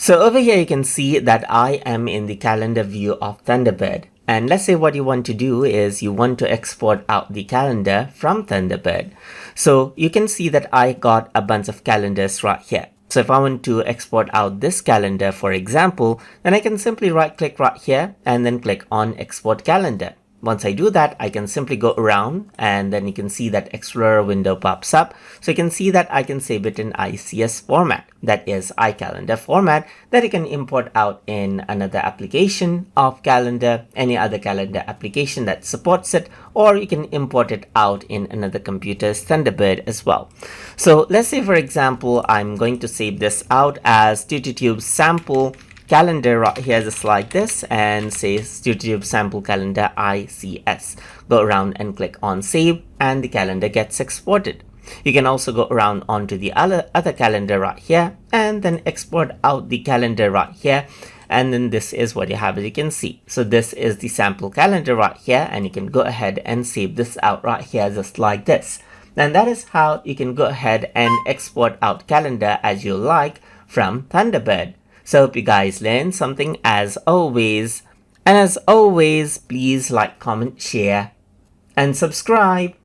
So over here you can see that I am in the calendar view of Thunderbird. And let's say what you want to do is you want to export out the calendar from Thunderbird. So you can see that I got a bunch of calendars right here. So if I want to export out this calendar, for example, then I can simply right click right here and then click on export calendar. Once I do that, I can simply go around and then you can see that Explorer window pops up. So you can see that I can save it in ICS format, that is iCalendar format, that you can import out in another application of calendar, any other calendar application that supports it, or you can import it out in another computer's Thunderbird as well. So let's say, for example, I'm going to save this out as TutuTube sample calendar right here, just like this, and say TutuTube sample calendar ICS. Go around and click on save and the calendar gets exported. You can also go around onto the other calendar right here and then export out the calendar right here, and then this is what you have, as you can see. So this is the sample calendar right here, and you can go ahead and save this out right here, just like this. And that is how you can go ahead and export out calendar as you like from Thunderbird. So hope you guys learned something as always. And as always, please like, comment, share, and subscribe.